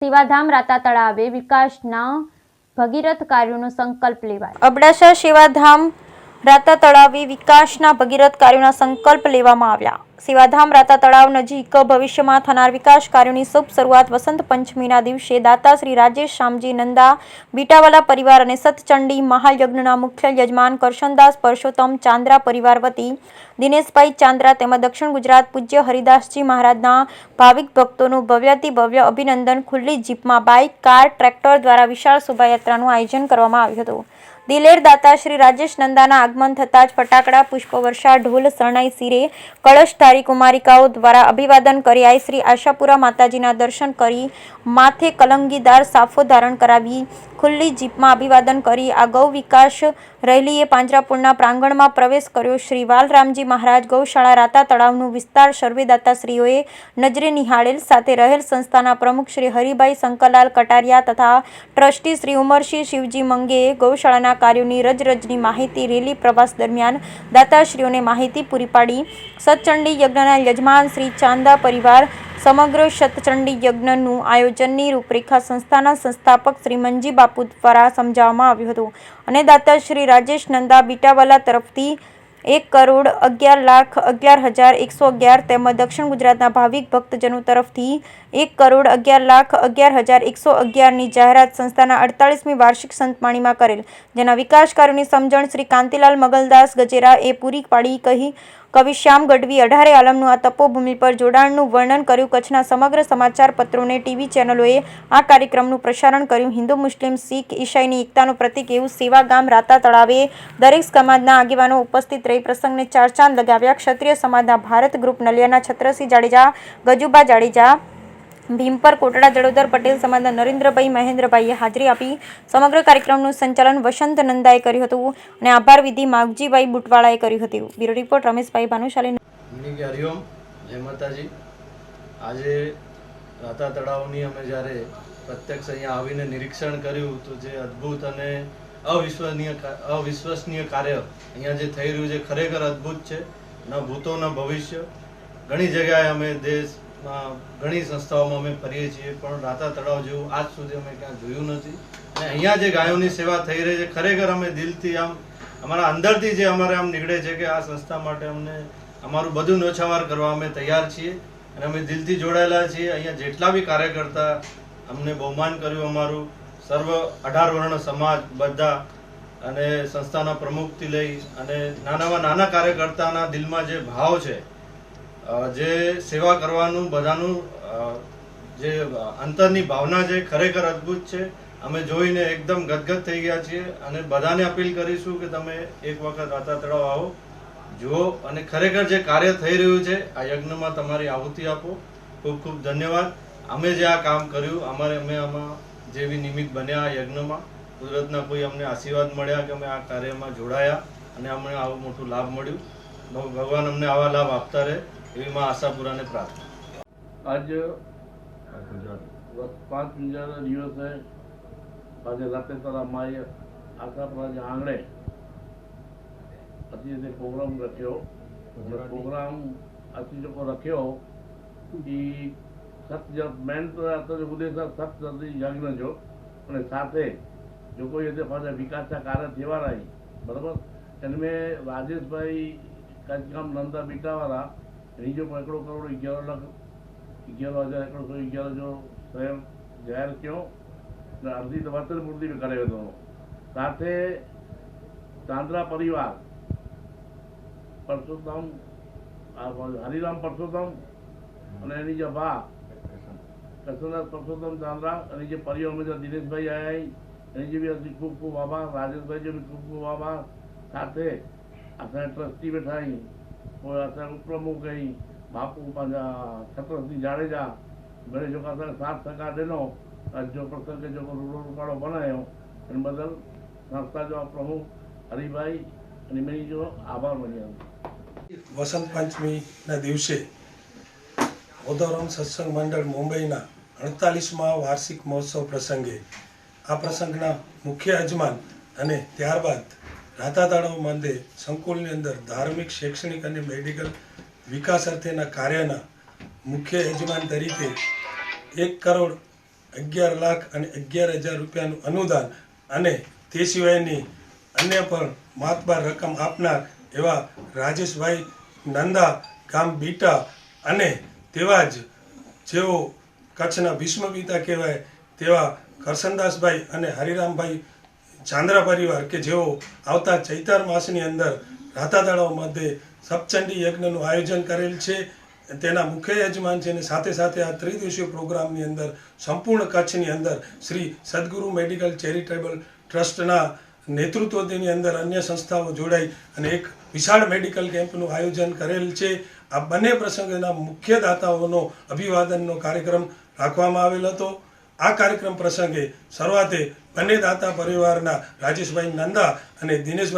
સેવાધામ રાતા તળાવે વિકાસના ભગીરથ કાર્યોનો સંકલ્પ લેવાયો। અબડાસા સેવાધામ રાતા તળાવે વિકાસના ભગીરથ કાર્યોના સંકલ્પ લેવામાં આવ્યા। સેવાધામ રાતા તળાવ નજીક ભવિષ્યમાં થનાર વિકાસ કાર્યોની શુભ શરૂઆત વસંત પંચમીના દિવસે દાતા શ્રી રાજેશ શામજી નંદા બીટાવાલા પરિવાર અને સતચંડી મહાયજ્ઞના મુખ્ય યજમાન કરશનદાસ પરસોત્તમ ચાંદ્રા પરિવાર વતી દિનેશભાઈ ચાંદ્રા તેમજ દક્ષિણ ગુજરાત પૂજ્ય હરિદાસજી મહારાજના ભાવિક ભક્તોનું ભવ્યાતિ ભવ્ય અભિનંદન ખુલ્લી જીપમાં બાઇક, કાર, ટ્રેક્ટર દ્વારા વિશાળ શોભાયાત્રાનું આયોજન કરવામાં આવ્યું હતું। દિલેર દાતા શ્રી રાજેશ નંદાના આગમન થતાં જ ફટાકડા, પુષ્પવર્ષા, ઢોલ, શરણાઈ, શિરે કળશધારી કુમારિકાઓ દ્વારા અભિવાદન કરી આઈ શ્રી આશાપુરા માતાજીના દર્શન કરી માથે કલંગીદાર સાફો ધારણ કરાવી ખુલ્લી જીપમાં અભિવાદન કરી આ ગૌ વિકાસ રેલીએ પાંજરાપોળના પ્રાંગણમાં પ્રવેશ કર્યો। શ્રી વાલરામજી મહારાજ ગૌશાળા રાતા તળાવનું વિસ્તાર સર્વે દાતાશ્રીઓએ નજરે નિહાળેલ સાથે રહેલ સંસ્થાના પ્રમુખ શ્રી હરિભાઈ શંકરલાલ કટારિયા તથા ટ્રસ્ટી શ્રી ઉમરસિંહ શિવજી મંગેએ ગૌશાળાના કાર્યોની રજરજની માહિતી રેલી પ્રવાસ દરમિયાન દાતાશ્રીઓને માહિતી પૂરી પાડી। સતચંડી યજ્ઞના યજમાન શ્રી ચાંદા પરિવાર સમગ્ર સતચંડી યજ્ઞનું આયોજનની રૂપરેખા સંસ્થાના સંસ્થાપક શ્રી મંજી બાપુ દ્વારા સમજાવવામાં આવ્યું હતું અને દાતા શ્રી રાજેશ નંદા બીટાવાલા તરફથી 1,11,11,111 તેમજ દક્ષિણ ગુજરાતના ભાવિક ભક્તજનો તરફથી 1,11,11,111ની જાહેરાત સંસ્થાના 48મી વાર્ષિક સંતમાણીમાં કરેલ, જેના વિકાસ કાર્યોની સમજણ શ્રી કાંતિલાલ મગલદાસ ગજેરા એ પૂરી પાડી। કહી કવિ શ્યામ ગઢવી 18 આલમનું આ તપોભૂમિ પર જોડાણનું વર્ણન કર્યું। કચ્છના સમગ્ર સમાચાર પત્રોને ટીવી ચેનલોએ આ કાર્યક્રમનું પ્રસારણ કર્યું। હિન્દુ, મુસ્લિમ, શીખ, ઈસાઈની એકતાનું પ્રતીક એવું સેવાગામ રાતા તળાવે દરેક સમાજના આગેવાનો ઉપસ્થિત રહી પ્રસંગને ચાર ચાંદ લગાવ્યા। ક્ષત્રિય સમાજના ભારત ગ્રુપ નલિયાના છત્રસિંહ જાડેજા, ગજુબા જાડેજા, ભીમપર કોટડા, જડોદર પટેલ સમાજના નરેન્દ્રભાઈ મહેન્દ્રભાઈએ હાજરી આપી। સમગ્ર કાર્યક્રમનું સંચાલન વસંત નંદાએ કર્યું હતું અને આભાર વિધિ માગજીભાઈ બુટવાળાએ કર્યું હતું। Bureau report Rameshbhai Bhanushali. હરિઓમ, જય માતાજી। આજે રાતા તળાવની અમે જ્યારે પ્રત્યક્ષ અહીંયા આવીને નિરીક્ષણ કર્યું તો જે અદ્ભુત અને અવિશ્વસનીય કાર્ય અહીંયા જે થઈ રહ્યું છે ખરેખર અદ્ભુત છે। ન ભૂતો ન ભવિષ્ય। ઘણી જગ્યાએ અમે દેશમાં ઘણી સંસ્થાઓમાં અમે ફરીએ છીએ પણ રાતા તળાવ જેવું આજ સુધી અમે ક્યાં જોયું નથી અને અહીંયા જે ગાયોની સેવા થઈ રહી છે ખરેખર અમે દિલથી આમ અમારા અંદરથી જે અમારે આમ નીકળે છે કે આ સંસ્થા માટે અમને અમારું બધું ન્યોછાવર કરવા અમે તૈયાર છીએ અને અમે દિલથી જોડાયેલા છીએ। અહીંયા જેટલા બી કાર્યકર્તા અમને બહુમાન કર્યું અમારું સર્વ 18 વર્ણ સમાજ બધા અને સંસ્થાના પ્રમુખથી લઈ અને નાનામાં નાના કાર્યકર્તાના દિલમાં જે ભાવ છે, જે સેવા કરવાનું બધાનું જે અંતરની ભાવના છે ખરેખર અદ્ભુત છે। અમે જોઈને એકદમ ગદગદ થઈ ગયા છીએ અને બધાને અપીલ કરીશું કે તમે એક વખત રાતા તળાવ આવો, જુઓ અને ખરેખર જે કાર્ય થઈ રહ્યું છે આ યજ્ઞમાં તમારી આહુતિ આપો। ખૂબ ખૂબ ધન્યવાદ। અમે જે આ કામ કર્યું અમે આમાં જેવી નિમિત્ત બન્યા આ યજ્ઞમાં કુદરતના કોઈ અમને આશીર્વાદ મળ્યા કે અમે આ કાર્યમાં જોડાયા અને અમને આવું મોટું લાભ મળ્યું। ભગવાન અમને આવા લાભ આપતા રહે એવી માં આશાપુરાને પ્રાર્થના। आज 5 દિવસે આજે રાતે તળાવમાં આશાપુરા આંગણે અત્યારે પ્રોગ્રામ રખ્યો। પ્રોગ્રામ અત્યારે રખ્યો એ મેન તો ઉદ્દેશ સત યજ્ઞ જો અને સાથે જો કોઈ પાછા વિકાસના કાર્ય થવા રહી બરાબર એમને રાજેશભાઈ કાચકામ નંદા બીટાવાળા એની જો 1 કરોડ 11,11,000 જો શહેર જાહેર થયો અને અડધી વતન પૂર્તિ કરાયો હતો। સાથે ચાંદ્રા પરિવાર પરસોત્તમ હરિરામ પરસોત્તમ અને એની જે બા કૃષ્ણદાસ પરસોત્તમ ચાંદ્રા અને જે પરિવાર દિનેશભાઈ આવ્યા એની જે બી ખૂબ ખૂબ આભાર। રાજેશભાઈ જે બી ખૂબ ખૂબ આભાર। સાથે આપણે ટ્રસ્ટી બેઠા કોઈ અત્યારે ઉપપ્રમુખ ગઈ બાપુ છત્રસિંહ જાડેજા ઘરે જો અત્યારે 7% દેનો જો પ્રસંગે જો રૂપાળો બનાવ્યો એને બદલ સંસ્થા જો પ્રમુખ હરિભાઈ અને મેં જો આભાર માન્યા। વસંત પંચમીના દિવસે ઓધોરમ સત્સંગ મંડળ મુંબઈના 48મા વાર્ષિક મહોત્સવ પ્રસંગે આ પ્રસંગના મુખ્ય યજમાન અને ત્યારબાદ રાતા તળાવ મંદિર સંકુલની અંદર ધાર્મિક, શૈક્ષણિક અને મેડિકલ વિકાસ અર્થેના કાર્યના મુખ્ય યજમાન તરીકે 1 કરોડ 11 લાખ અને 11,000 રૂપિયાનું અનુદાન અને તે સિવાયની અન્ય પણ માતબાર રકમ આપનાર એવા રાજેશભાઈ નંદા ગામ બીટા અને તેવા જ જેઓ કચ્છના ભીષ્મપિતા કહેવાય તેવા કરસનદાસભાઈ અને હરિરામભાઈ ચાંદ્રા પરિવાર કે જેઓ આવતા ચૈતર માસની અંદર રાતા તળાવ મધ્યે સપ્તચંડી યજ્ઞનું આયોજન કરેલ છે. તેના મુખ્ય યજમાન છે અને સાથે સાથે આ ત્રિદિવસીય પ્રોગ્રામની અંદર સંપૂર્ણ કચ્છની અંદર શ્રી સદગુરુ મેડિકલ ચેરિટેબલ ટ્રસ્ટના નેતૃત્વની અંદર અન્ય સંસ્થાઓ જોડાઈ અને એક વિશાળ મેડિકલ કેમ્પનું આયોજન કરેલ છે. આ બંને પ્રસંગોના મુખ્ય દાતાઓનો અભિવાદનનો કાર્યક્રમ રાખવામાં આવેલ હતો. આ કાર્યક્રમ પ્રસંગે શરૂઆતે બંને દાતા પરિવારના રાજેશભાઈ નંદા અને દિનેશભાઈ